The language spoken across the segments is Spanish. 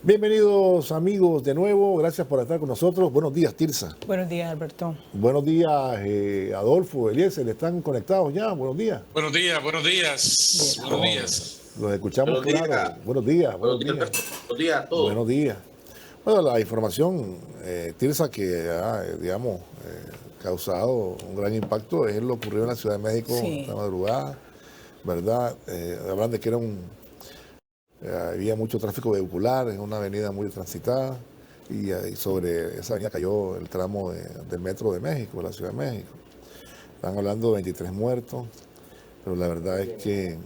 Bienvenidos amigos de nuevo, gracias por estar con nosotros. Buenos días, Tirsa. Buenos días, Alberto. Buenos días, Adolfo, Eliezer, ¿están conectados ya? Buenos días. Buenos días, buenos días, Bien. buenos días. Los escuchamos Buenos días. claro. Buenos días, buenos Buenos días, días. Alberto. Buenos días a todos. Buenos días. Bueno, la información, Tirsa, que ha, digamos, causado un gran impacto es lo ocurrido en la Ciudad de México Sí. esta madrugada, ¿verdad? Hablan de que había mucho tráfico vehicular, es una avenida muy transitada y sobre esa avenida cayó el tramo del Metro de México, de la Ciudad de México. Están hablando de 23 muertos, pero la verdad es que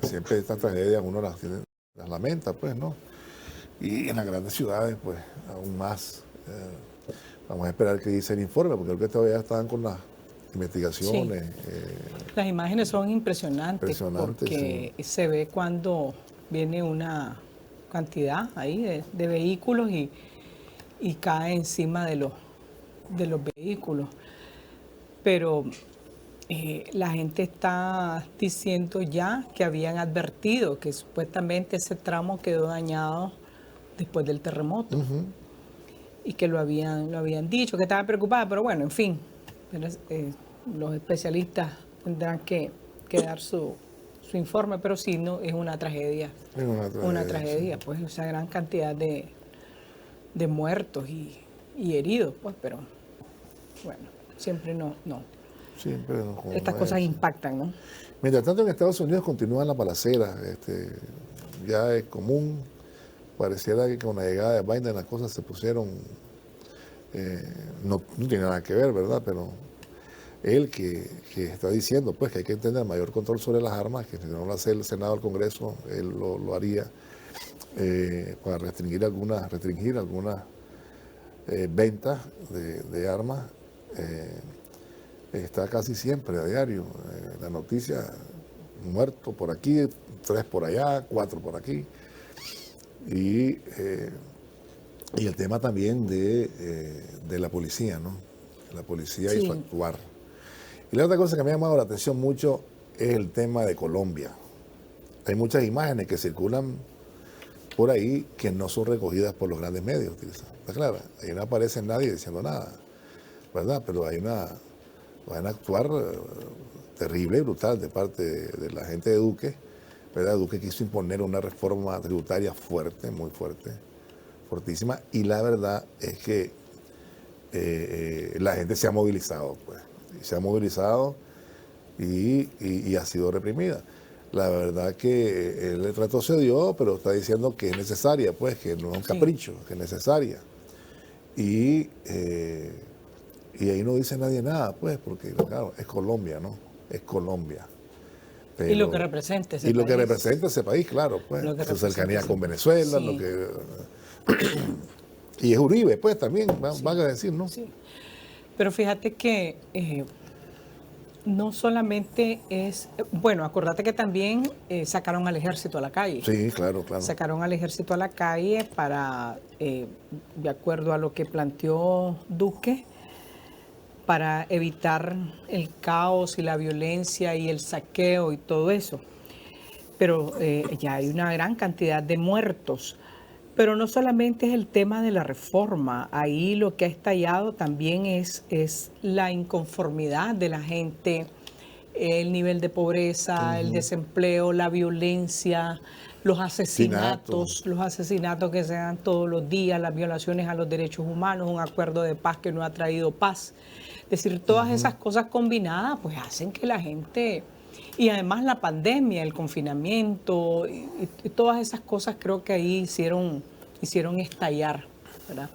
siempre estas tragedias uno las lamenta, pues, ¿no? Y en las grandes ciudades, pues, aún más. Vamos a esperar que dice el informe, porque creo que todavía están con las investigaciones. Las imágenes son impresionantes Impresionantes, porque se ve cuando viene una cantidad ahí de vehículos y cae encima de los vehículos. Pero la gente está diciendo ya que habían advertido que supuestamente ese tramo quedó dañado después del terremoto. Y que lo habían dicho, que estaban preocupadas, pero bueno, en fin, los especialistas tendrán que dar su informe, pero sí, no, es una tragedia. Es una tragedia, sí. pues, o sea, gran cantidad de muertos y heridos, pues, pero bueno, siempre no. Siempre Estas cosas impactan, ¿no? Mientras tanto, en Estados Unidos continúan las balaceras. Ya es común. Pareciera que con la llegada de Biden las cosas se pusieron, no tiene nada que ver, ¿verdad? Pero él que está diciendo pues que hay que tener mayor control sobre las armas, que si no lo hace el Senado o el Congreso, él lo haría para restringir algunas ventas de armas. Está casi siempre a diario. La noticia, muerto por aquí, 3 por allá, 4 por aquí. Y el tema también de la policía, ¿no? La policía y su actuar. Y la otra cosa que me ha llamado la atención mucho es el tema de Colombia. Hay muchas imágenes que circulan por ahí que no son recogidas por los grandes medios. ¿Está claro? Ahí no aparece nadie diciendo nada, ¿verdad? Pero van a actuar terrible y brutal de parte de la gente de Duque. ¿Verdad? Duque quiso imponer una reforma tributaria fuerte, muy fuerte, fortísima, y la verdad es que la gente se ha movilizado, pues, y ha sido reprimida. La verdad que el retrato se dio, pero está diciendo que es necesaria, pues, que no es un capricho, que es necesaria. Y ahí no dice nadie nada, pues, porque, claro, es Colombia, ¿no? Es Colombia. Y lo que representa ese país. Y lo que representa ese país, claro, pues, su cercanía con Venezuela, Sí. Y es Uribe, pues, también, van a decir, ¿no? Sí. Pero fíjate que no solamente es, bueno, acordate que también sacaron al ejército a la calle. Sí, claro. Sacaron al ejército a la calle para, de acuerdo a lo que planteó Duque, para evitar el caos y la violencia y el saqueo y todo eso. Pero ya hay una gran cantidad de muertos. Pero no solamente es el tema de la reforma, ahí lo que ha estallado también es la inconformidad de la gente, el nivel de pobreza, el desempleo, la violencia, los asesinatos que se dan todos los días, las violaciones a los derechos humanos, un acuerdo de paz que no ha traído paz. Es decir, todas esas cosas combinadas pues hacen que la gente, y además la pandemia, el confinamiento, y todas esas cosas creo que ahí hicieron estallar, ¿verdad?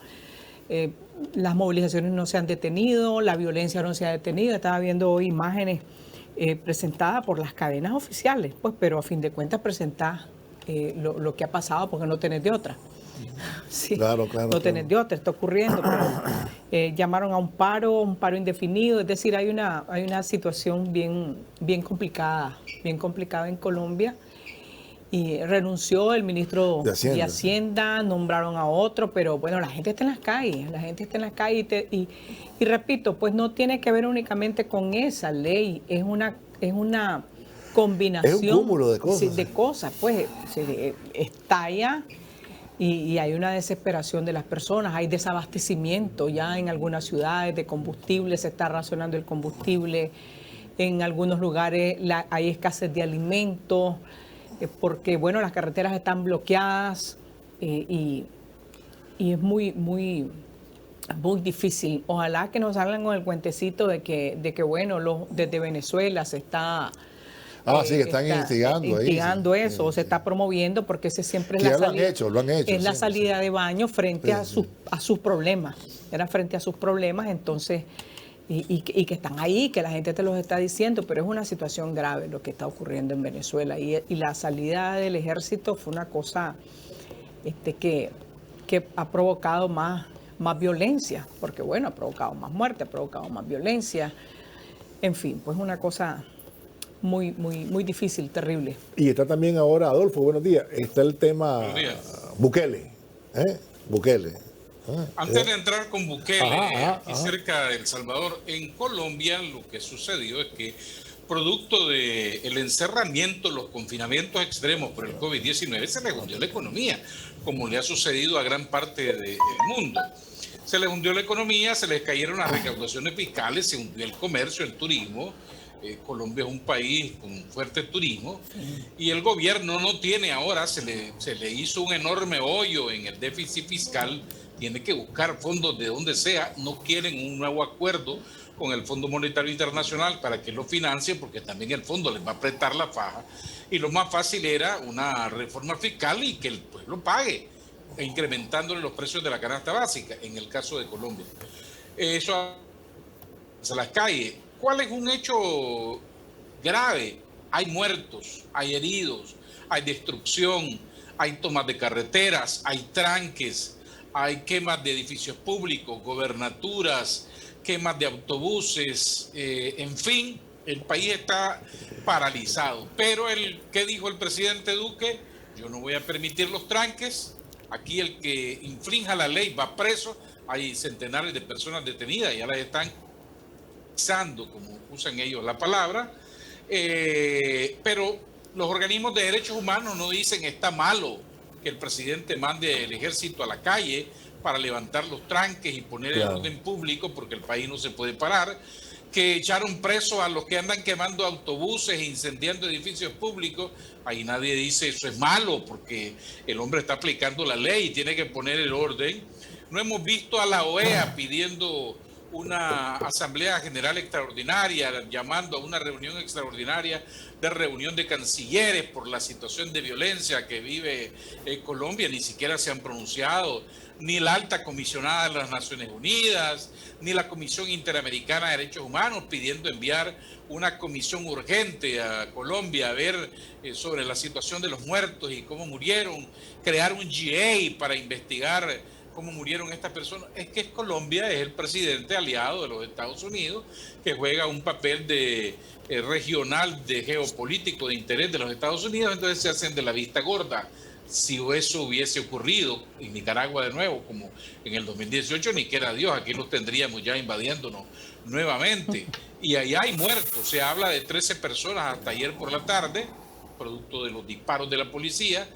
Las movilizaciones no se han detenido, la violencia no se ha detenido. Estaba viendo hoy imágenes presentadas por las cadenas oficiales, pues, pero a fin de cuentas presentadas lo que ha pasado porque no tenés de otra. Sí, Claro. no tenés de otra, está ocurriendo, pero llamaron a un paro indefinido, es decir, hay una situación bien complicada en Colombia, y renunció el ministro de Hacienda, nombraron a otro, pero bueno, la gente está en las calles, y repito, pues no tiene que ver únicamente con esa ley, es una combinación. Es un cúmulo de cosas. Sí, de cosas, pues estalla y hay una desesperación de las personas, hay desabastecimiento ya en algunas ciudades de combustible, se está racionando el combustible, en algunos lugares hay escasez de alimentos, porque bueno, las carreteras están bloqueadas y es muy difícil. Ojalá que nos salgan con el cuentecito de que bueno, desde Venezuela se está... sí, que están instigando ahí. Eso, se está promoviendo, porque ese siempre es Que la ya salida. lo han hecho. Es la siempre, salida de baño frente Sí. a sus problemas. Era frente a sus problemas, entonces, y que están ahí, que la gente te los está diciendo, pero es una situación grave lo que está ocurriendo en Venezuela. Y la salida del ejército fue una cosa que ha provocado más violencia, porque bueno, ha provocado más muerte, ha provocado más violencia. En fin, pues una cosa muy difícil, terrible. Y está también ahora, Adolfo, buenos días, está el tema Buenos días. Bukele. Bukele. Antes de entrar con Bukele, Ajá. cerca de El Salvador, en Colombia lo que sucedió es que, producto del encerramiento, los confinamientos extremos por el COVID-19, se le hundió la economía, como le ha sucedido a gran parte del mundo. Se les hundió la economía, se les cayeron las recaudaciones fiscales, se hundió el comercio, el turismo. Colombia es un país con fuerte turismo y el gobierno no tiene ahora, se le hizo un enorme hoyo en el déficit fiscal, tiene que buscar fondos de donde sea, no quieren un nuevo acuerdo con el Fondo Monetario Internacional para que lo financie, porque también el fondo les va a apretar la faja, y lo más fácil era una reforma fiscal y que el pueblo pague, incrementándole los precios de la canasta básica, en el caso de Colombia. Eso se las cae. ¿Cuál es un hecho grave? Hay muertos, hay heridos, hay destrucción, hay tomas de carreteras, hay tranques, hay quemas de edificios públicos, gobernaturas, quemas de autobuses, en fin, el país está paralizado. Pero ¿qué dijo el presidente Duque? Yo no voy a permitir los tranques, aquí el que infrinja la ley va preso, hay centenares de personas detenidas, ya las están como usan ellos la palabra, pero los organismos de derechos humanos no dicen está malo que el presidente mande el ejército a la calle para levantar los tranques y poner el orden público, porque el país no se puede parar, que echaron presos a los que andan quemando autobuses e incendiando edificios públicos. Ahí nadie dice eso es malo, porque el hombre está aplicando la ley y tiene que poner el orden. No hemos visto a la OEA pidiendo una asamblea general extraordinaria, llamando a una reunión extraordinaria de reunión de cancilleres por la situación de violencia que vive Colombia. Ni siquiera se han pronunciado, ni la alta comisionada de las Naciones Unidas, ni la Comisión Interamericana de Derechos Humanos, pidiendo enviar una comisión urgente a Colombia a ver sobre la situación de los muertos y cómo murieron, crear un GA para investigar cómo murieron estas personas. Es que Colombia es el presidente aliado de los Estados Unidos, que juega un papel de regional, de geopolítico, de interés de los Estados Unidos, entonces se hacen de la vista gorda. Si eso hubiese ocurrido en Nicaragua de nuevo, como en el 2018, ni quiera Dios, aquí los tendríamos ya invadiéndonos nuevamente. Y allá hay muertos, se habla de 13 personas hasta ayer por la tarde, producto de los disparos de la policía.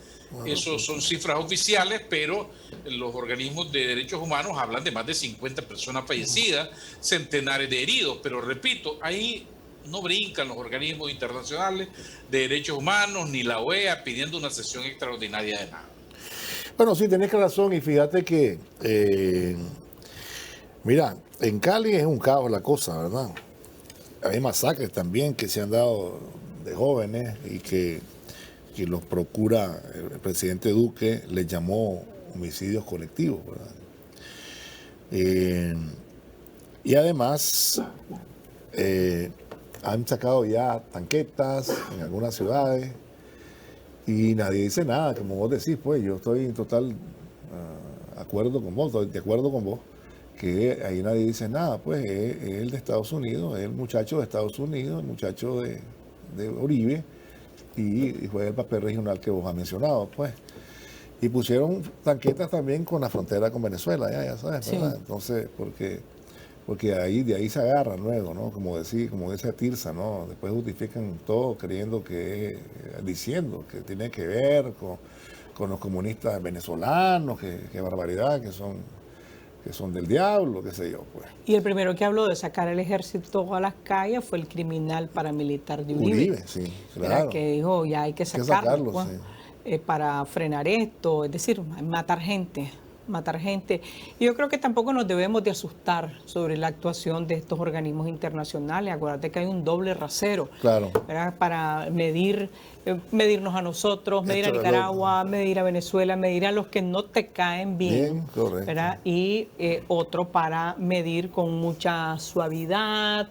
Esos son cifras oficiales, pero los organismos de derechos humanos hablan de más de 50 personas fallecidas, centenares de heridos. Pero repito, ahí no brincan los organismos internacionales de derechos humanos ni la OEA pidiendo una sesión extraordinaria de nada. Bueno, sí, tenés razón, y fíjate que, mira, en Cali es un caos la cosa, ¿verdad? Hay masacres también que se han dado de jóvenes y que los procura el presidente Duque, les llamó homicidios colectivos, ¿verdad? Y además han sacado ya tanquetas en algunas ciudades y nadie dice nada, como vos decís, pues yo estoy en total acuerdo con vos, estoy de acuerdo con vos, que ahí nadie dice nada, pues es el de Estados Unidos, es el muchacho de Estados Unidos, el muchacho de Uribe, y juega el papel regional que vos has mencionado, pues. Y pusieron tanquetas también con la frontera con Venezuela, ya sabes, ¿verdad? Sí. Entonces, porque porque de ahí se agarran luego, ¿no? Como dice Tirsa, ¿no? Después justifican todo creyendo diciendo que tiene que ver con los comunistas venezolanos, que barbaridad, que son del diablo, qué sé yo, pues. Y el primero que habló de sacar el ejército a las calles fue el criminal paramilitar de Uribe. Uribe, sí, claro. Que dijo, ya hay que sacarlo, pues, sí. Para frenar esto, es decir, matar gente. Y yo creo que tampoco nos debemos de asustar sobre la actuación de estos organismos internacionales. Acuérdate que hay un doble rasero, claro, ¿verdad? Para medirnos a nosotros, medir a Nicaragua, medir a Venezuela, medir a los que no te caen bien, ¿verdad? Y otro para medir con mucha suavidad,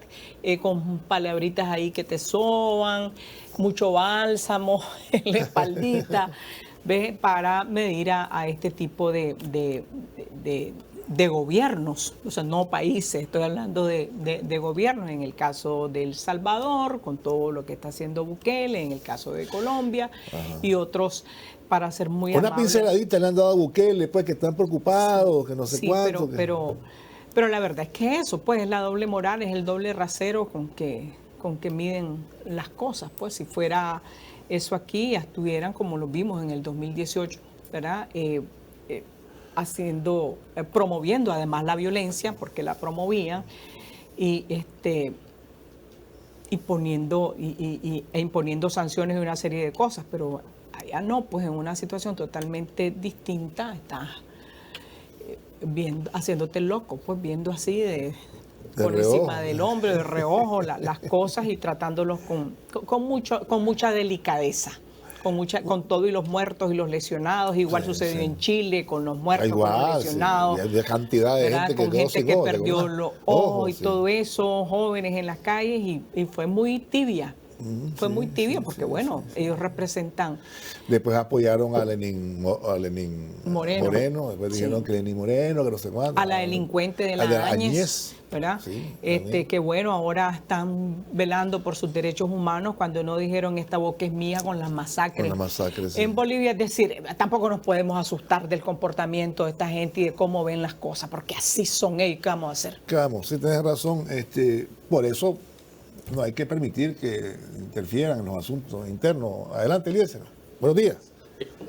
con palabritas ahí que te soban, mucho bálsamo en la espaldita. ¿Ves? Para medir a este tipo de gobiernos, o sea, no países, estoy hablando de gobiernos, en el caso de El Salvador, con todo lo que está haciendo Bukele, en el caso de Colombia, y otros, para ser muy amables. Una pinceladita le han dado a Bukele, pues, que están preocupados, que no sé cuánto. Pero la verdad es que eso, pues, es la doble moral, es el doble rasero con que miden las cosas, pues, si fuera eso aquí, ya estuvieran como lo vimos en el 2018, ¿verdad? Promoviendo además la violencia, porque la promovían, e imponiendo sanciones de una serie de cosas, pero allá no, pues en una situación totalmente distinta, estás haciéndote loco, pues viendo así por encima del hombro, de reojo, las cosas y tratándolos con mucha delicadeza, con todo y los muertos y los lesionados. Igual sucedió en Chile con los muertos, con los lesionados. Sí. Hay cantidad de gente con gente que perdió los ojos y todo eso, jóvenes en las calles, y fue muy tibia. Fue muy tibio porque, ellos representan. Después apoyaron a Lenín Moreno. Después dijeron que Lenín Moreno, que no sé cuánto. A la delincuente de la Áñez, ¿verdad? Sí, que ahora están velando por sus derechos humanos cuando no dijeron esta boca es mía con las masacres. Con las masacres, sí. En Bolivia, es decir, tampoco nos podemos asustar del comportamiento de esta gente y de cómo ven las cosas, porque así son ellos. ¿Qué vamos a hacer? Sí, tienes razón. Por eso no hay que permitir que interfieran en los asuntos internos. Adelante, Eliezer. Buenos días.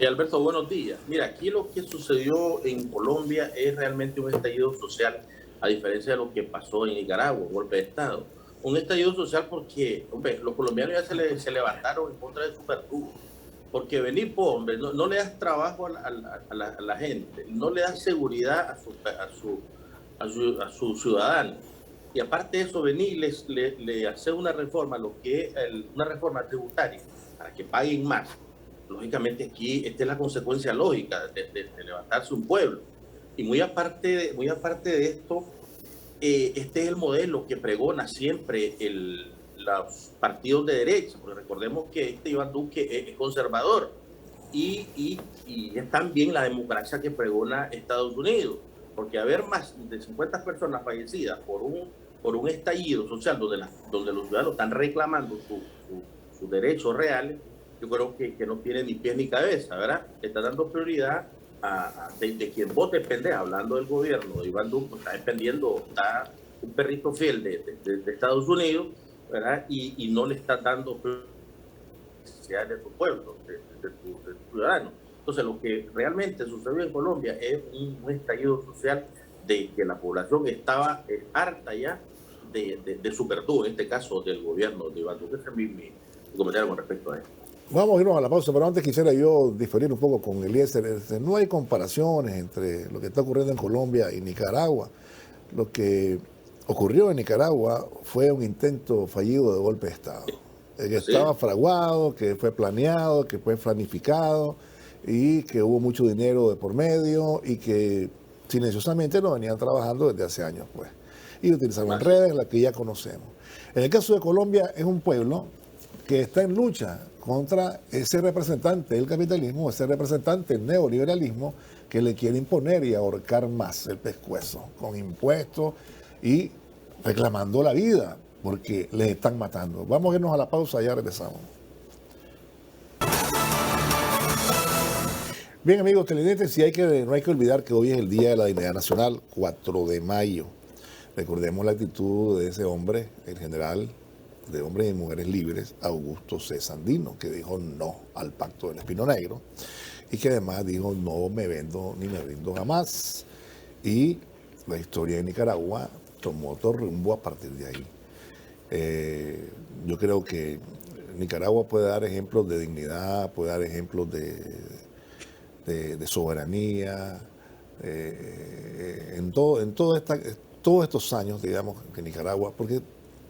Alberto, buenos días. Mira, aquí lo que sucedió en Colombia es realmente un estallido social, a diferencia de lo que pasó en Nicaragua, un golpe de Estado. Un estallido social porque, los colombianos ya se levantaron en contra de su verdugo. Porque venir, no le das trabajo a la gente, no le das seguridad a sus ciudadanos. Y aparte de eso, venir le hacer una reforma, una reforma tributaria para que paguen más. Lógicamente aquí esta es la consecuencia lógica de levantarse un pueblo. Y muy aparte de esto, este es el modelo que pregona siempre los partidos de derecha, porque recordemos que Iván Duque es conservador y es también la democracia que pregona Estados Unidos, porque haber más de 50 personas fallecidas por un estallido social donde los ciudadanos están reclamando sus derechos reales, yo creo que no tiene ni pies ni cabeza, ¿verdad? Está dando prioridad de quien vote pendeja, hablando del gobierno de Iván Duque, está un perrito fiel de Estados Unidos, ¿verdad? Y no le está dando necesidades de su pueblo, de sus ciudadanos. Entonces, lo que realmente sucedió en Colombia es un estallido social de que la población estaba harta ya de su verdugo, en este caso del gobierno de Iván Duque. Ese es mi comentario con respecto a esto. Vamos a irnos a la pausa, pero antes quisiera yo diferir un poco con Eliezer. No hay comparaciones entre lo que está ocurriendo en Colombia y Nicaragua. Lo que ocurrió en Nicaragua fue un intento fallido de golpe de Estado. Que estaba fraguado, que fue planeado, que fue planificado y que hubo mucho dinero de por medio y que silenciosamente lo venían trabajando desde hace años, pues. Y utilizaron redes, las que ya conocemos. En el caso de Colombia, es un pueblo que está en lucha contra ese representante del capitalismo, ese representante del neoliberalismo que le quiere imponer y ahorcar más el pescuezo con impuestos y reclamando la vida porque les están matando. Vamos a irnos a la pausa, ya regresamos. Bien, amigos televidentes, no hay que olvidar que hoy es el Día de la Dignidad Nacional, 4 de mayo. Recordemos la actitud de ese hombre, el general de Hombres y Mujeres Libres, Augusto C. Sandino, que dijo no al Pacto del Espino Negro y que además dijo no me vendo ni me rindo jamás. Y la historia de Nicaragua tomó otro rumbo a partir de ahí. Yo creo que Nicaragua puede dar ejemplos de dignidad, puede dar ejemplos de soberanía, todos estos años, digamos, que Nicaragua, porque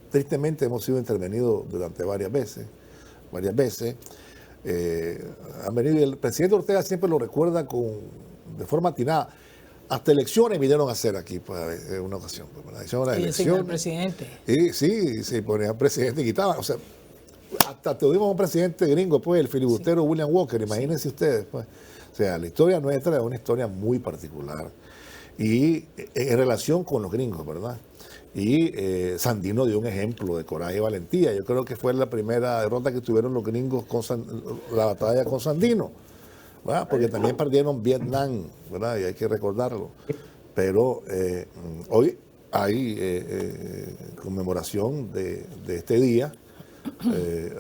tristemente hemos sido intervenidos durante varias veces. Han venido, y el presidente Ortega siempre lo recuerda de forma atinada. Hasta elecciones vinieron a hacer aquí, pues, en una ocasión. Pues, hicieron las elecciones. El presidente. Y sí, se ponía el presidente y quitaban. O sea, hasta tuvimos un presidente gringo, pues, el filibustero William Walker, imagínense ustedes, pues. O sea, la historia nuestra es una historia muy particular. Y en relación con los gringos, ¿verdad? Y Sandino dio un ejemplo de coraje y valentía. Yo creo que fue la primera derrota que tuvieron los gringos con la batalla con Sandino, ¿verdad? Porque también perdieron Vietnam, ¿verdad? Y hay que recordarlo. Pero hoy hay conmemoración de este día.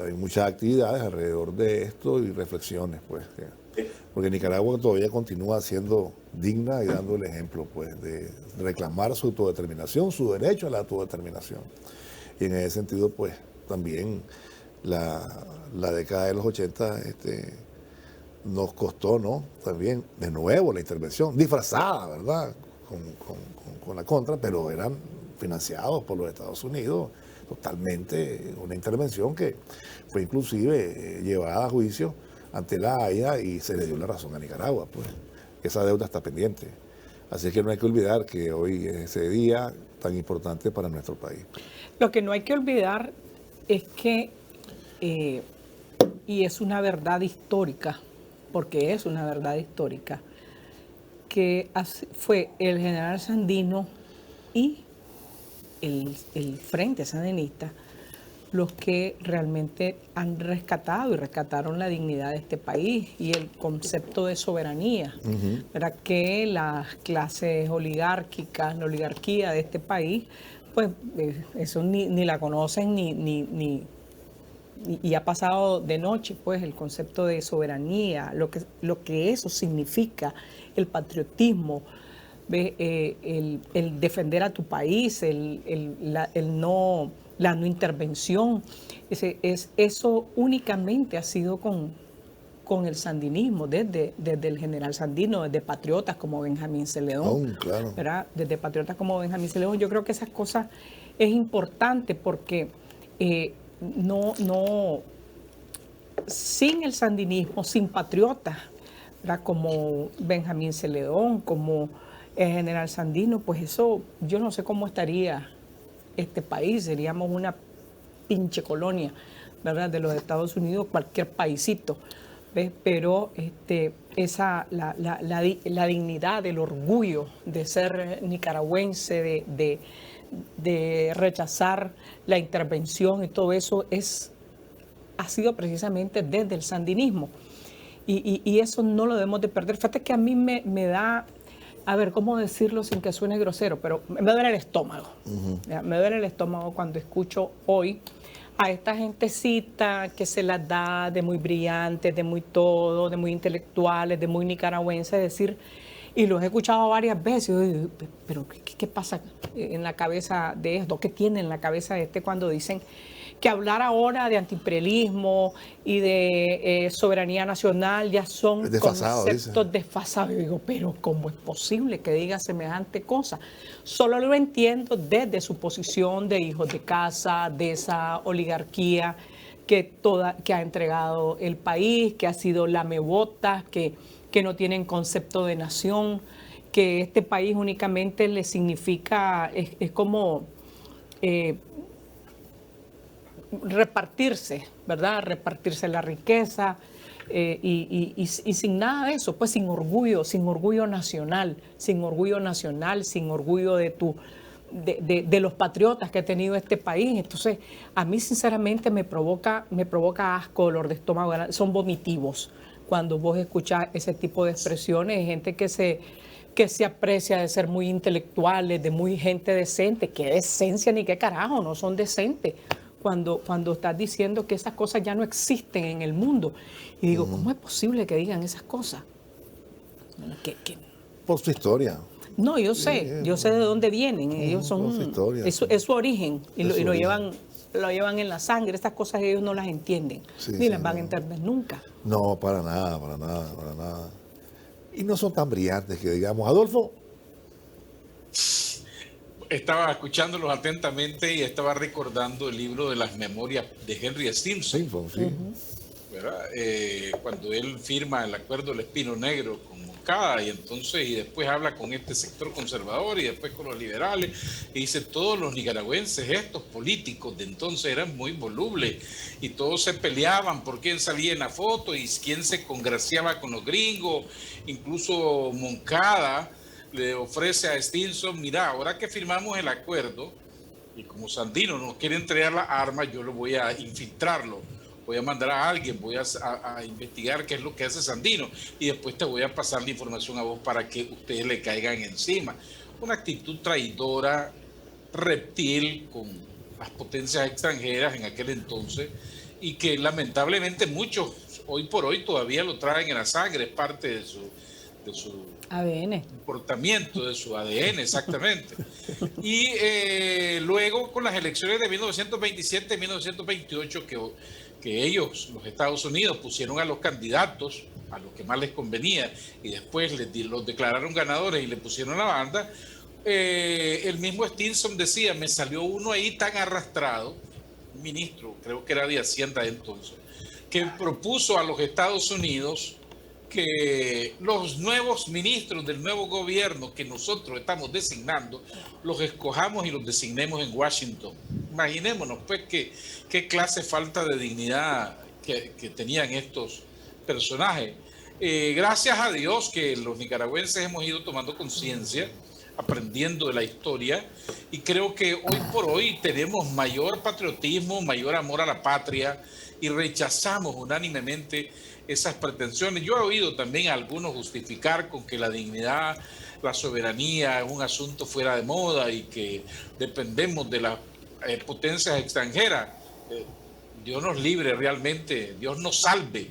Hay muchas actividades alrededor de esto y reflexiones, pues. Porque Nicaragua todavía continúa siendo digna y dando el ejemplo, pues, de reclamar su autodeterminación, su derecho a la autodeterminación. Y en ese sentido, pues, también la década de los 80 nos costó, ¿no? También, de nuevo, la intervención, disfrazada, ¿verdad? Con la contra, pero eran financiados por los Estados Unidos, totalmente una intervención que fue inclusive llevada a juicio ante la Haya y se le dio la razón a Nicaragua, pues. Esa deuda está pendiente. Así que no hay que olvidar que hoy es ese día tan importante para nuestro país. Lo que no hay que olvidar es que, y es una verdad histórica, porque es una verdad histórica, que fue el general Sandino y el Frente Sandinista los que realmente han rescatado y rescataron la dignidad de este país y el concepto de soberanía, ¿verdad? Que las clases oligárquicas, la oligarquía de este país, pues eso ni la conocen y ha pasado de noche, pues, el concepto de soberanía, lo que eso significa, el patriotismo, el defender a tu país, la no intervención. Eso únicamente ha sido con el sandinismo, desde el general Sandino, desde patriotas como Benjamín Celedón, claro. ¿verdad? Desde patriotas como Benjamín Celedón. Yo creo que esas cosas es importante porque sin el sandinismo, sin patriotas, ¿verdad? Como Benjamín Celedón, como el general Sandino, pues eso, yo no sé cómo estaría este país. Seríamos una pinche colonia, ¿verdad? De los Estados Unidos, cualquier paisito, ¿ves? Pero la dignidad, el orgullo de ser nicaragüense, de rechazar la intervención y todo eso ha sido precisamente desde el sandinismo. Y eso no lo debemos de perder. Fíjate que a mí me da, a ver, ¿cómo decirlo sin que suene grosero? Pero me duele el estómago. Me duele el estómago cuando escucho hoy a esta gentecita que se las da de muy brillantes, de muy todo, de muy intelectuales, de muy nicaragüenses decir, y los he escuchado varias veces, y digo, pero ¿qué pasa en la cabeza de esto? ¿Qué tiene en la cabeza de cuando dicen que hablar ahora de antiimperialismo y de soberanía nacional ya son conceptos desfasados? Yo digo, pero ¿cómo es posible que diga semejante cosa? Solo lo entiendo desde su posición de hijos de casa, de esa oligarquía que ha entregado el país, que ha sido lamebotas, que no tienen concepto de nación, que este país únicamente le significa, es como repartirse, ¿verdad? Repartirse la riqueza y sin nada de eso, pues sin orgullo nacional, sin orgullo de los patriotas que ha tenido este país. Entonces, a mí sinceramente me provoca asco, dolor de estómago, son vomitivos, cuando vos escuchás ese tipo de expresiones, gente que se aprecia de ser muy intelectuales, de muy gente decente. ¿Qué decencia ni qué carajo? No son decentes. Cuando estás diciendo que esas cosas ya no existen en el mundo. Y digo, ¿cómo es posible que digan esas cosas? Por su historia. No, yo sé de dónde vienen. Ellos son, es su origen y lo llevan en la sangre. Estas cosas ellos no las entienden, ni las van a entender nunca. No, para nada. Y no son tan brillantes que digamos. Adolfo. Estaba escuchándolos atentamente y estaba recordando el libro de las memorias de Henry Stimson. Sí. ¿Verdad? Cuando él firma el acuerdo del Espino Negro con Moncada y después habla con este sector conservador y después con los liberales y dice, todos los nicaragüenses, estos políticos de entonces eran muy volubles y todos se peleaban por quién salía en la foto y quién se congraciaba con los gringos. Incluso Moncada le ofrece a Stimson, mira, ahora que firmamos el acuerdo y como Sandino nos quiere entregar las armas, yo lo voy a infiltrarlo, voy a mandar a alguien, voy a investigar qué es lo que hace Sandino y después te voy a pasar la información a vos para que ustedes le caigan encima. Una actitud traidora, reptil con las potencias extranjeras en aquel entonces y que lamentablemente muchos hoy por hoy todavía lo traen en la sangre, es parte de su ADN. Comportamiento, de su ADN, exactamente. Y luego con las elecciones de 1927 y 1928 que ellos, los Estados Unidos, pusieron a los candidatos a los que más les convenía y después los declararon ganadores y le pusieron la banda, el mismo Stimson decía, me salió uno ahí tan arrastrado, un ministro, creo que era de Hacienda entonces, que propuso a los Estados Unidos que los nuevos ministros del nuevo gobierno que nosotros estamos designando, los escojamos y los designemos en Washington. Imaginémonos pues qué clase falta de dignidad que tenían estos personajes. Gracias a Dios que los nicaragüenses hemos ido tomando conciencia, aprendiendo de la historia, y creo que hoy por hoy tenemos mayor patriotismo, mayor amor a la patria, y rechazamos unánimemente esas pretensiones. Yo he oído también a algunos justificar con que la dignidad, la soberanía es un asunto fuera de moda y que dependemos de las potencias extranjeras. Dios nos libre realmente, Dios nos salve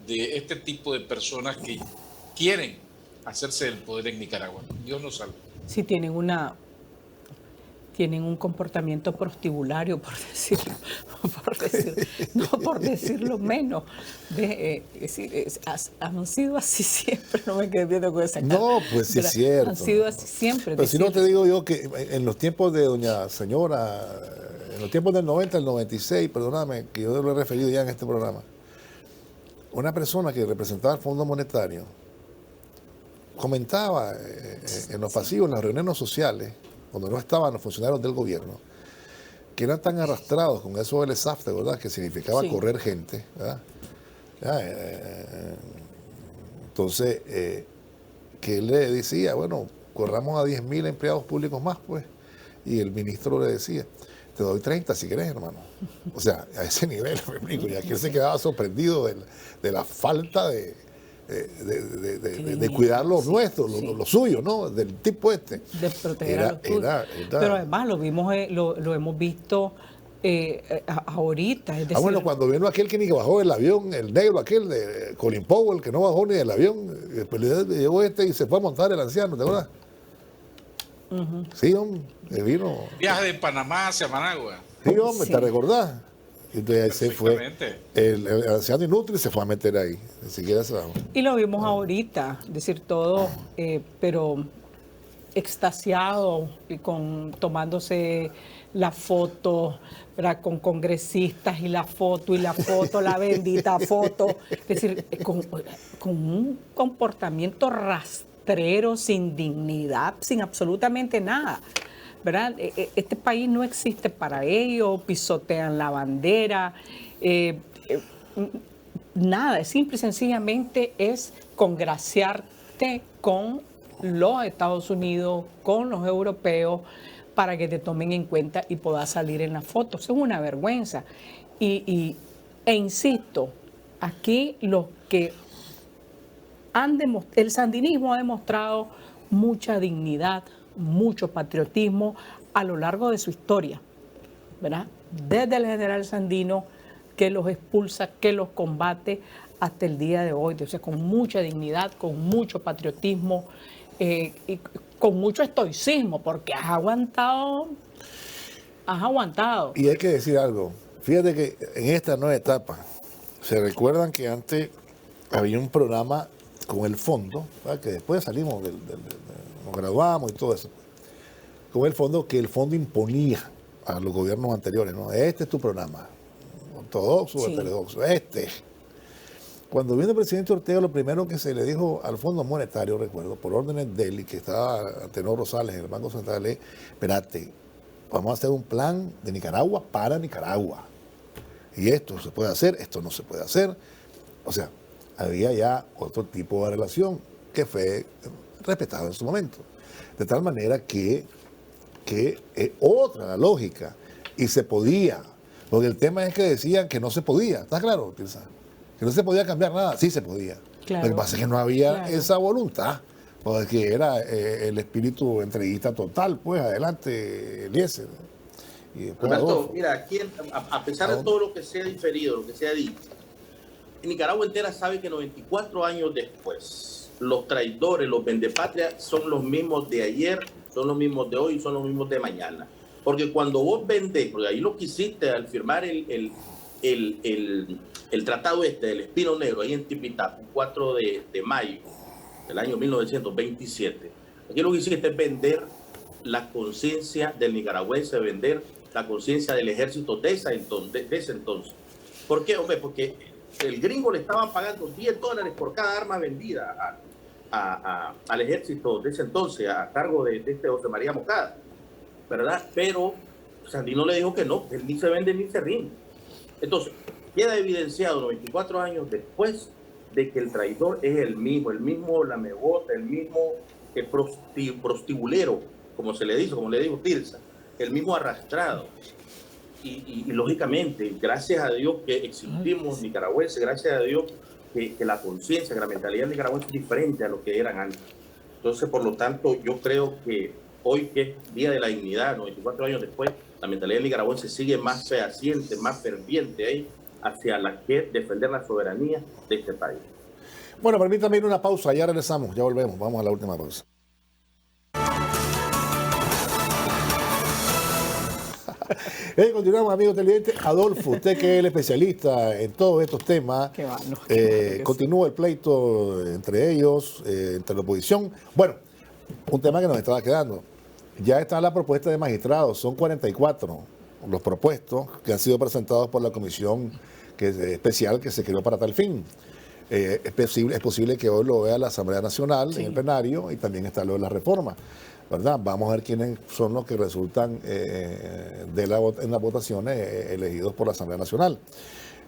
de este tipo de personas que quieren hacerse del poder en Nicaragua. Dios nos salve. Sí, tienen un comportamiento prostibulario, por decirlo menos. Han sido así siempre, no me quedé viendo con esa cara. No, pues sí es cierto. Han sido así siempre. Pero si no te digo yo que en los tiempos de doña señora, en los tiempos del 90, el 96, perdóname, que yo lo he referido ya en este programa, una persona que representaba el Fondo Monetario comentaba en los pasillos, en las reuniones sociales, cuando no estaban los funcionarios del gobierno, que eran tan arrastrados con eso del SAFTA, ¿verdad? Que significaba correr gente, ¿verdad? Entonces, que él le decía, bueno, corramos a 10.000 empleados públicos más, pues. Y el ministro le decía, te doy 30 si querés, hermano. O sea, a ese nivel, me explico, ya que él se quedaba sorprendido de la falta de cuidar lo nuestro, lo suyo, ¿no? Del tipo este. De proteger a los tuyos. Pero además lo hemos visto ahorita. Es decir, bueno, cuando vino aquel que ni que bajó del avión, el negro aquel de Colin Powell, que no bajó ni del avión, después llegó este y se fue a montar el anciano, ¿te acuerdas? Sí, hombre, vino. Viaje de Panamá hacia Managua. Sí, hombre, ¿te recordás? Entonces ahí se fue, el anciano inútil se fue a meter ahí, ni siquiera se bajó. Y lo vimos ahorita, decir todo, pero extasiado y tomándose la foto, ¿verdad? Con congresistas y la foto, la bendita foto. Es decir, con un comportamiento rastrero, sin dignidad, sin absolutamente nada. ¿Verdad? Este país no existe para ellos, pisotean la bandera, nada, simple y sencillamente es congraciarte con los Estados Unidos, con los europeos, para que te tomen en cuenta y puedas salir en la foto. Eso es una vergüenza. E insisto, aquí los que el sandinismo ha demostrado mucha dignidad, mucho patriotismo a lo largo de su historia, ¿verdad? Desde el general Sandino, que los expulsa, que los combate, hasta el día de hoy, o sea, con mucha dignidad, con mucho patriotismo y con mucho estoicismo, porque has aguantado. Y hay que decir algo, fíjate que en esta nueva etapa, se recuerdan que antes había un programa con el fondo, ¿verdad? Que después salimos, nos graduamos y todo eso, con el fondo, que el fondo imponía a los gobiernos anteriores, ¿no? Este es tu programa, ortodoxo o heterodoxo, este. Cuando vino el presidente Ortega, lo primero que se le dijo al Fondo Monetario, recuerdo, por órdenes de él, y que estaba Antenor Rosales en el Banco Central, es, espérate, vamos a hacer un plan de Nicaragua para Nicaragua. Y esto se puede hacer, esto no se puede hacer. O sea, había ya otro tipo de relación que fue respetado en su momento. De tal manera que es otra la lógica. Y se podía. Porque el tema es que decían que no se podía. ¿Está claro, Tirsa? Que no se podía cambiar nada. Sí se podía. Claro. Lo que pasa es que no había esa voluntad. Porque era el espíritu entreguista total. Pues adelante, Eliezer. Roberto, mira, aquí a pesar de todo lo que se ha diferido, lo que se ha dicho, Nicaragua entera sabe que 94 años después, los traidores, los vendepatrias son los mismos de ayer, son los mismos de hoy, son los mismos de mañana. Porque cuando vos vendés, porque ahí lo que hiciste al firmar el tratado del Espino Negro, ahí en Tipitapa, el 4 de mayo del año 1927, aquí lo que hiciste es vender la conciencia del nicaragüense, vender la conciencia del ejército de ese entonces. ¿Por qué, hombre? Porque el gringo le estaban pagando $10 por cada arma vendida al ejército de ese entonces, a cargo de José María Moncada, ¿verdad? Pero Sandino le dijo que no, él ni se vende ni se rinde. Entonces, queda evidenciado 94 años después de que el traidor es el mismo lamebota, el mismo prostibulero, como se le dice, como le dijo Tirsa, el mismo arrastrado. Y lógicamente, gracias a Dios que existimos nicaragüenses, gracias a Dios que la conciencia, que la mentalidad nicaragüense es diferente a lo que eran antes. Entonces, por lo tanto, yo creo que hoy, que es Día de la Dignidad, 94 años después, la mentalidad nicaragüense sigue más fehaciente, más ferviente ahí, hacia la que defender la soberanía de este país. Bueno, permítame ir una pausa, ya regresamos, ya volvemos, vamos a la última pausa. Continuamos, amigos televidentes. Adolfo, usted que es el especialista en todos estos temas, continúa el pleito entre ellos, entre la oposición. Bueno, un tema que nos estaba quedando. Ya está la propuesta de magistrados, son 44 los propuestos que han sido presentados por la comisión especial que se creó para tal fin. Es posible que hoy lo vea la Asamblea Nacional en el plenario, y también está lo de la reforma, ¿verdad? Vamos a ver quiénes son los que resultan en las votaciones elegidos por la Asamblea Nacional.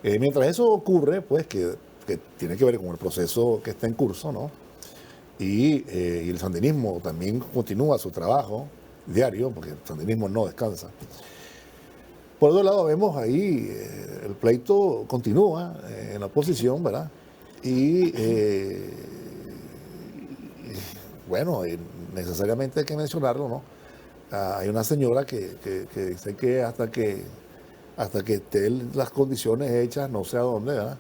Mientras eso ocurre, pues que tiene que ver con el proceso que está en curso, ¿no? Y el sandinismo también continúa su trabajo diario, porque el sandinismo no descansa. Por otro lado, vemos ahí el pleito continúa en la oposición, ¿verdad? Y bueno, necesariamente hay que mencionarlo, ¿no? Hay una señora que dice que hasta que estén las condiciones hechas, no sé a dónde, ¿verdad?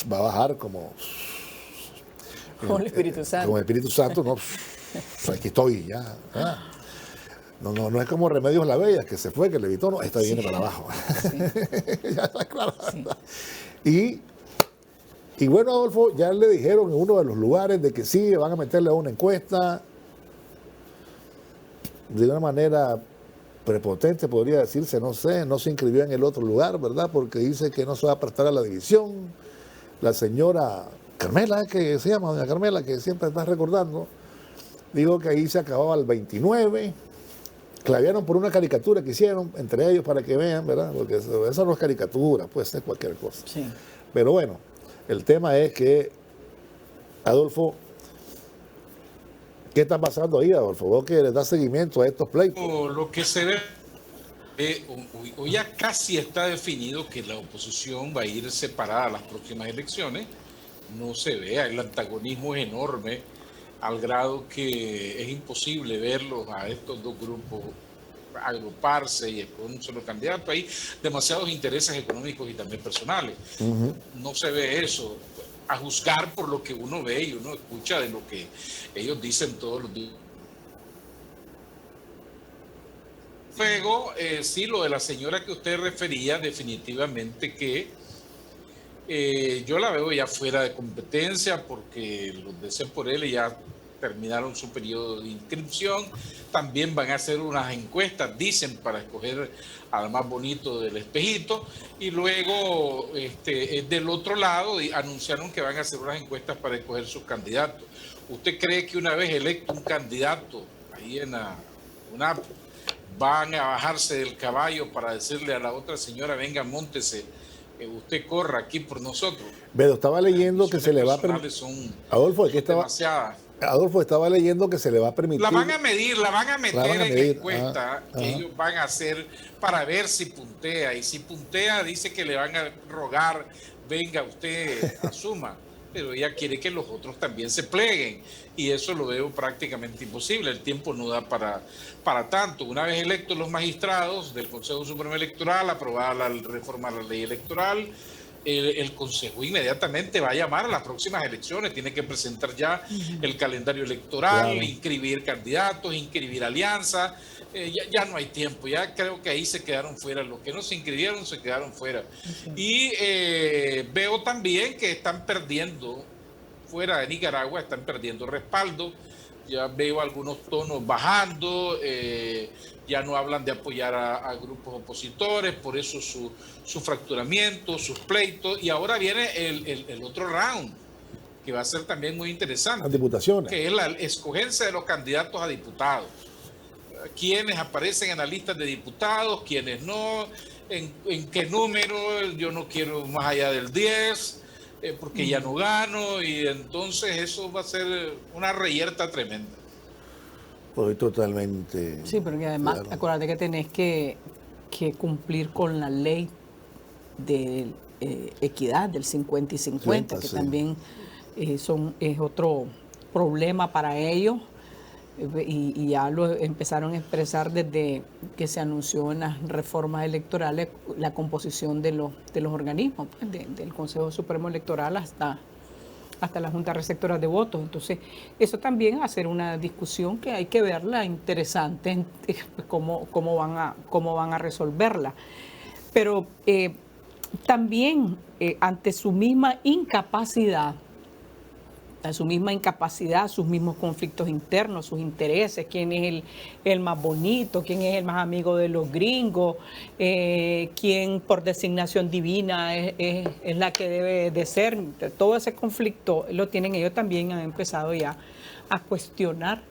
Va a bajar como el Espíritu Santo. Como el Espíritu Santo, ¿no? Aquí estoy ya, ¿verdad? No es como Remedios la Bella, que se fue, que levitó, no, esta viene para abajo. Sí. Ya está claro. Sí. Y bueno, Adolfo, ya le dijeron en uno de los lugares de que sí, van a meterle a una encuesta de una manera prepotente, podría decirse, no sé, no se inscribió en el otro lugar, ¿verdad? Porque dice que no se va a prestar a la división. La señora Carmela, que se llama doña Carmela, que siempre está recordando, dijo que ahí se acababa el 29. Clavearon por una caricatura que hicieron entre ellos para que vean, ¿verdad? Porque esa no es caricatura, puede ser cualquier cosa. Sí. Pero bueno, el tema es que, Adolfo, ¿qué está pasando ahí, Adolfo? ¿Vos que le das seguimiento a estos pleitos? Lo que se ve, hoy ya casi está definido que la oposición va a ir separada a las próximas elecciones no se vea. El antagonismo es enorme, al grado que es imposible verlos a estos dos grupos agruparse y con un solo candidato. Hay demasiados intereses económicos y también personales. No se ve eso, a juzgar por lo que uno ve y uno escucha de lo que ellos dicen todos los días. Luego, sí, lo de la señora que usted refería, definitivamente que yo la veo ya fuera de competencia, porque los de C por L ya terminaron su periodo de inscripción. También van a hacer unas encuestas, dicen, para escoger al más bonito del espejito. Y luego, del otro lado, anunciaron que van a hacer unas encuestas para escoger sus candidatos. ¿Usted cree que una vez electo un candidato ahí en la UNAP, van a bajarse del caballo para decirle a la otra señora, venga, móntese, usted corra aquí por nosotros? Pero estaba leyendo que se le va a permitir. Adolfo, Adolfo, estaba leyendo que se le va a permitir. La van a meter en la encuesta que ellos van a hacer para ver si puntea. Y si puntea, dice que le van a rogar, venga, usted asuma. Pero ella quiere que los otros también se pleguen. Y eso lo veo prácticamente imposible. El tiempo no da para tanto. Una vez electos los magistrados del Consejo Supremo Electoral, aprobada la reforma de la ley electoral, el Consejo inmediatamente va a llamar a las próximas elecciones. Tiene que presentar ya el calendario electoral, claro, inscribir candidatos, inscribir alianzas. Ya no hay tiempo, ya creo que ahí se quedaron fuera. Los que no se inscribieron se quedaron fuera. Y veo también que están perdiendo, fuera de Nicaragua, están perdiendo respaldo. Ya veo algunos tonos bajando, ya no hablan de apoyar a grupos opositores, por eso su fracturamiento, sus pleitos. Y ahora viene el otro round, que va a ser también muy interesante. Las diputaciones. Que es la escogencia de los candidatos a diputados. Quienes aparecen en las listas de diputados, quienes no, en qué número. Yo no quiero más allá del 10, porque ya no gano, y entonces eso va a ser una reyerta tremenda. Pues totalmente. Sí, porque además, claro, acuérdate que tenés que cumplir con la ley de equidad del 50 y 50, que sí, también es otro problema para ellos. Y ya lo empezaron a expresar desde que se anunció en las reformas electorales la composición de los organismos, pues, del Consejo Supremo Electoral hasta la Junta Receptora de Votos. Entonces, eso también va a ser una discusión que hay que verla interesante, cómo van a resolverla. Pero también ante su misma incapacidad, sus mismos conflictos internos, sus intereses, quién es el más bonito, quién es el más amigo de los gringos, quién por designación divina es la que debe de ser. Todo ese conflicto lo tienen ellos. También han empezado ya a cuestionar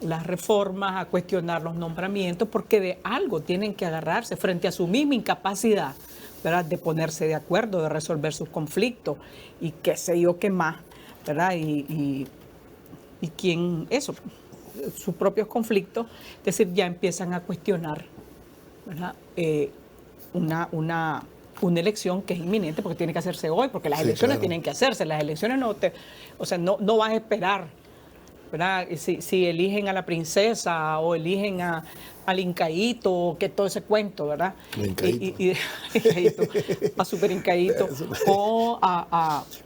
las reformas, a cuestionar los nombramientos, porque de algo tienen que agarrarse frente a su misma incapacidad, ¿verdad?, de ponerse de acuerdo, de resolver sus conflictos y qué sé yo qué más, ¿verdad? Y quién, eso, sus propios conflictos, es decir, ya empiezan a cuestionar, ¿verdad?, una elección que es inminente, porque tiene que hacerse hoy, porque las elecciones, claro, tienen que hacerse. Las elecciones no vas a esperar, ¿verdad? Si eligen a la princesa o eligen al Incaíto, que todo ese cuento, ¿verdad? Incaíto, a super Incaíto, o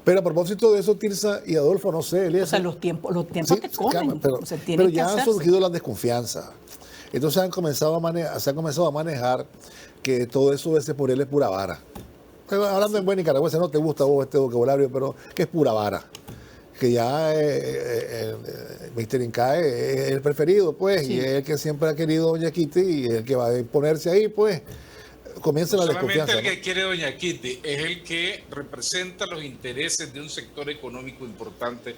Pero a propósito de eso, Tirsa y Adolfo, no sé, Elías. O sea, los tiempos sí, te comen. Pero ya han surgido las desconfianzas. Entonces se ha comenzado a manejar que todo eso de ese por él es pura vara. Hablando en buen nicaragüense, no te gusta vos este vocabulario, pero que es pura vara. Que ya Mr. Incae es el preferido, pues, sí, y es el que siempre ha querido Doña Kitty, y el que va a imponerse ahí, pues, comienza la desconfianza. Solamente el que quiere Doña Kitty es el que representa los intereses de un sector económico importante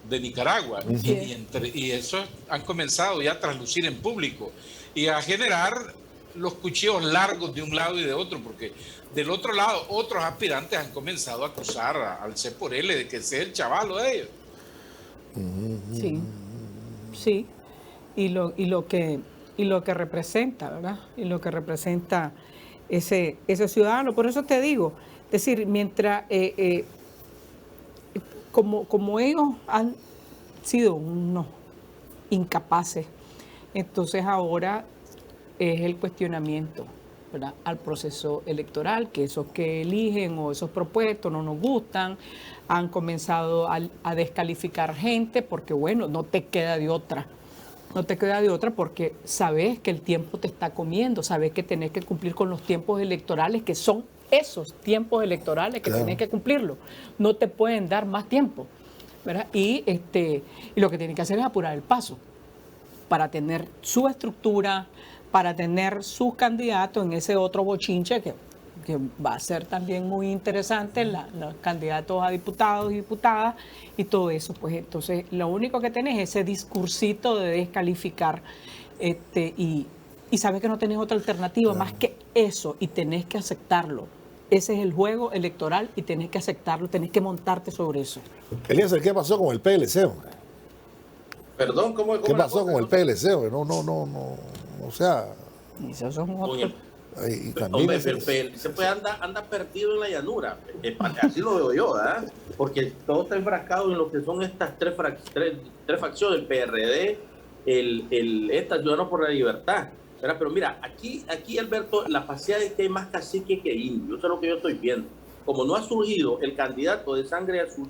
de Nicaragua. Y eso han comenzado ya a traslucir en público y a generar los cuchillos largos de un lado y de otro, porque del otro lado otros aspirantes han comenzado a acusar al C por L de que sea el chavalo de ellos. Sí, y lo que representa, ¿verdad? Y lo que representa ese ciudadano. Por eso te digo, es decir, mientras como ellos han sido unos incapaces, entonces ahora es el cuestionamiento, ¿verdad?, al proceso electoral, que esos que eligen o esos propuestos no nos gustan, han comenzado a descalificar gente porque, bueno, no te queda de otra. No te queda de otra porque sabes que el tiempo te está comiendo, sabes que tenés que cumplir con los tiempos electorales, que son esos tiempos electorales que tenés que cumplirlo. No te pueden dar más tiempo, ¿verdad? Y lo que tienen que hacer es apurar el paso para tener su estructura, para tener sus candidatos en ese otro bochinche que va a ser también muy interesante, los candidatos a diputados y diputadas y todo eso. Pues entonces lo único que tenés es ese discursito de descalificar y sabes que no tenés otra alternativa más que eso y tenés que aceptarlo. Ese es el juego electoral y tenés que aceptarlo, tenés que montarte sobre eso. Eliezer, ¿qué pasó con el PLC, hombre? Perdón, ¿Qué pasó con el PLC, hombre? No, o sea... Y esos son otros... Y también hombre, el PLC pues anda perdido en la llanura, así lo veo yo, ¿verdad? Porque todo está enfrascado en lo que son estas tres facciones, el PRD, Ciudadanos por la Libertad, ¿verdad? Pero mira, aquí Alberto, la facilidad es que hay más cacique que indio, eso es lo que yo estoy viendo. Como no ha surgido el candidato de sangre azul,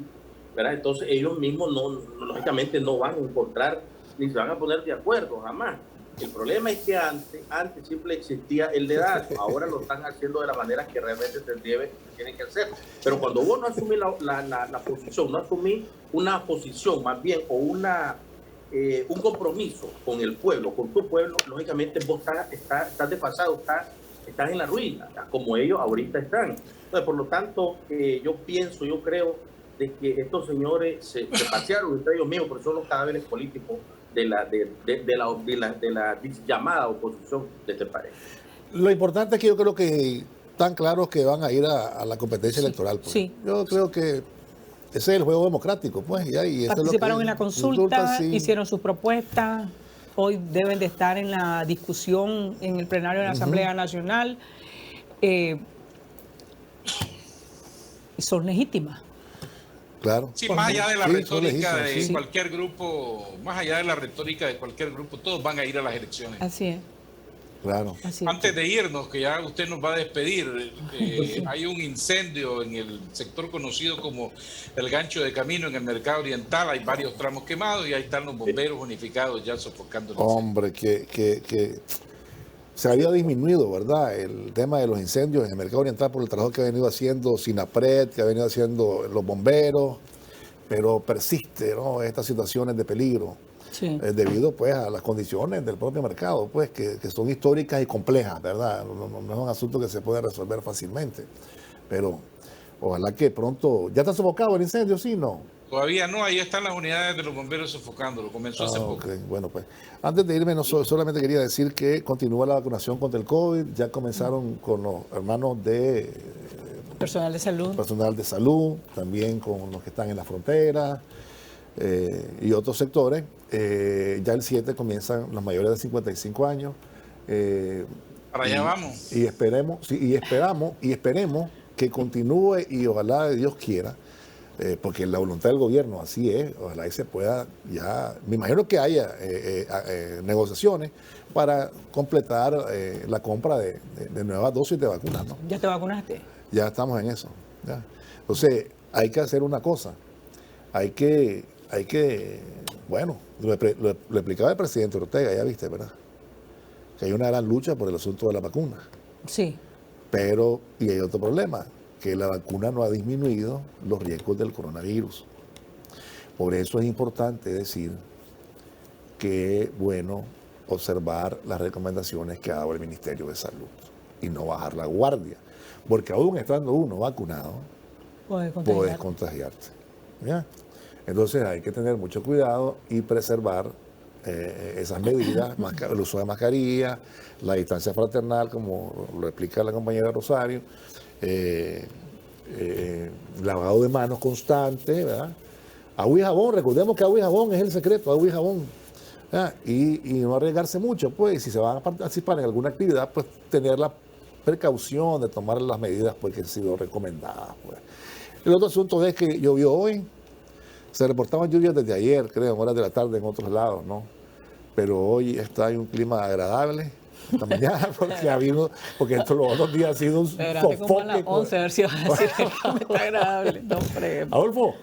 ¿verdad? Entonces ellos mismos lógicamente no van a encontrar ni se van a poner de acuerdo jamás. El problema es que antes siempre existía el dedazo, ahora lo están haciendo de la manera que realmente tienen que hacer. Pero cuando vos no asumís la posición, no asumís una posición más bien o un compromiso con el pueblo, con tu pueblo, lógicamente vos estás desfasado, estás en la ruina, como ellos ahorita están. Entonces, por lo tanto, yo creo de que estos señores se pasearon entre ellos mismos, porque son los cadáveres políticos de la llamada oposición de este país. Lo importante es que yo creo que están claros que van a ir a la competencia electoral. Pues. Sí. Yo creo que ese es el juego democrático. Pues, y participaron en la consulta, hicieron sus propuestas, hoy deben de estar en la discusión en el plenario de la Asamblea Nacional. Son legítimas. Claro. Sí, más allá de la retórica de cualquier grupo, todos van a ir a las elecciones. Así es. Claro. Así Antes de irnos, que ya usted nos va a despedir, hay un incendio en el sector conocido como el Gancho de Camino en el Mercado Oriental, hay varios tramos quemados y ahí están los bomberos unificados ya sofocando el incendio. Hombre, que se había disminuido, ¿verdad?, el tema de los incendios en el Mercado Oriental por el trabajo que ha venido haciendo SINAPRED, que ha venido haciendo los bomberos, pero persiste, ¿no?, estas situaciones de peligro, debido pues a las condiciones del propio mercado, pues que son históricas y complejas, ¿verdad? No es un asunto que se puede resolver fácilmente, pero ojalá que pronto... ¿Ya está sofocado el incendio, sí, no? Todavía no, ahí están las unidades de los bomberos sofocándolo, comenzó hace poco. Okay. Bueno, pues antes de irme, solamente quería decir que continúa la vacunación contra el COVID, ya comenzaron con los hermanos de personal de salud, también con los que están en la frontera y otros sectores. Ya el 7 comienzan los mayores de 55 años. Para allá vamos. Y esperemos que continúe y ojalá Dios quiera. Porque la voluntad del gobierno así es, ojalá y se pueda ya, me imagino que haya negociaciones para completar la compra de nuevas dosis de vacunas, ¿no? ¿Ya te vacunaste? Ya estamos en eso. Ya. Entonces, hay que hacer una cosa, hay que bueno, lo explicaba el presidente Ortega, ya viste, ¿verdad? Que hay una gran lucha por el asunto de la vacuna. Sí. Pero, y hay otro problema, que la vacuna no ha disminuido los riesgos del coronavirus. Por eso es importante decir que es bueno observar las recomendaciones que ha dado el Ministerio de Salud y no bajar la guardia, porque aún estando uno vacunado, puedes contagiarte. ¿Ya? Entonces hay que tener mucho cuidado y preservar esas medidas, el uso de mascarilla, la distancia fraternal, como lo explica la compañera Rosario, lavado de manos constante, ¿verdad? Agua y jabón, recordemos que agua y jabón es el secreto, agua y jabón, ¿verdad? Y no arriesgarse mucho, pues, si se van a participar en alguna actividad, pues tener la precaución de tomar las medidas pues, que han sido recomendadas. Pues. El otro asunto es que llovió hoy, Se reportaban lluvias desde ayer, creo, en horas de la tarde en otros lados, ¿no? Pero hoy hay un clima agradable. Esta mañana, porque estos los otros días ha sido un Espérate como a las 11, a ver si vas a decir que está agradable. No, Adolfo,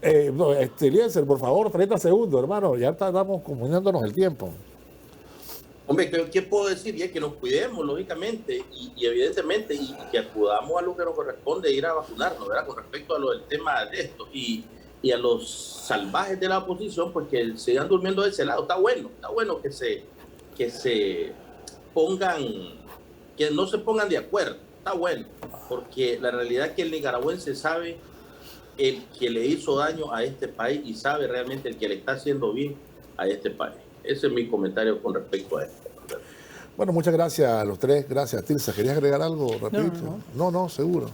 Eliezer, por favor, 30 segundos, hermano. Ya estamos comunicándonos el tiempo. Hombre, ¿qué puedo decir? Y es que nos cuidemos, lógicamente, y evidentemente, y que acudamos a lo que nos corresponde, ir a vacunarnos, ¿verdad? Con respecto a lo del tema de esto. Y a los salvajes de la oposición, pues que sigan durmiendo de ese lado. Está bueno que se pongan, que no se pongan de acuerdo. Está bueno, porque la realidad es que el nicaragüense sabe el que le hizo daño a este país y sabe realmente el que le está haciendo bien a este país. Ese es mi comentario con respecto a esto. Bueno, muchas gracias a los tres. Gracias, Tirsa. ¿Querías agregar algo rapidito? No, seguro.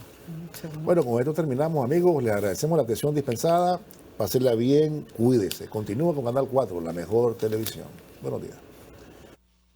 Bueno, con esto terminamos, amigos. Les agradecemos la atención dispensada. Pásenla bien, cuídese. Continúa con Canal 4, la mejor televisión. Buenos días.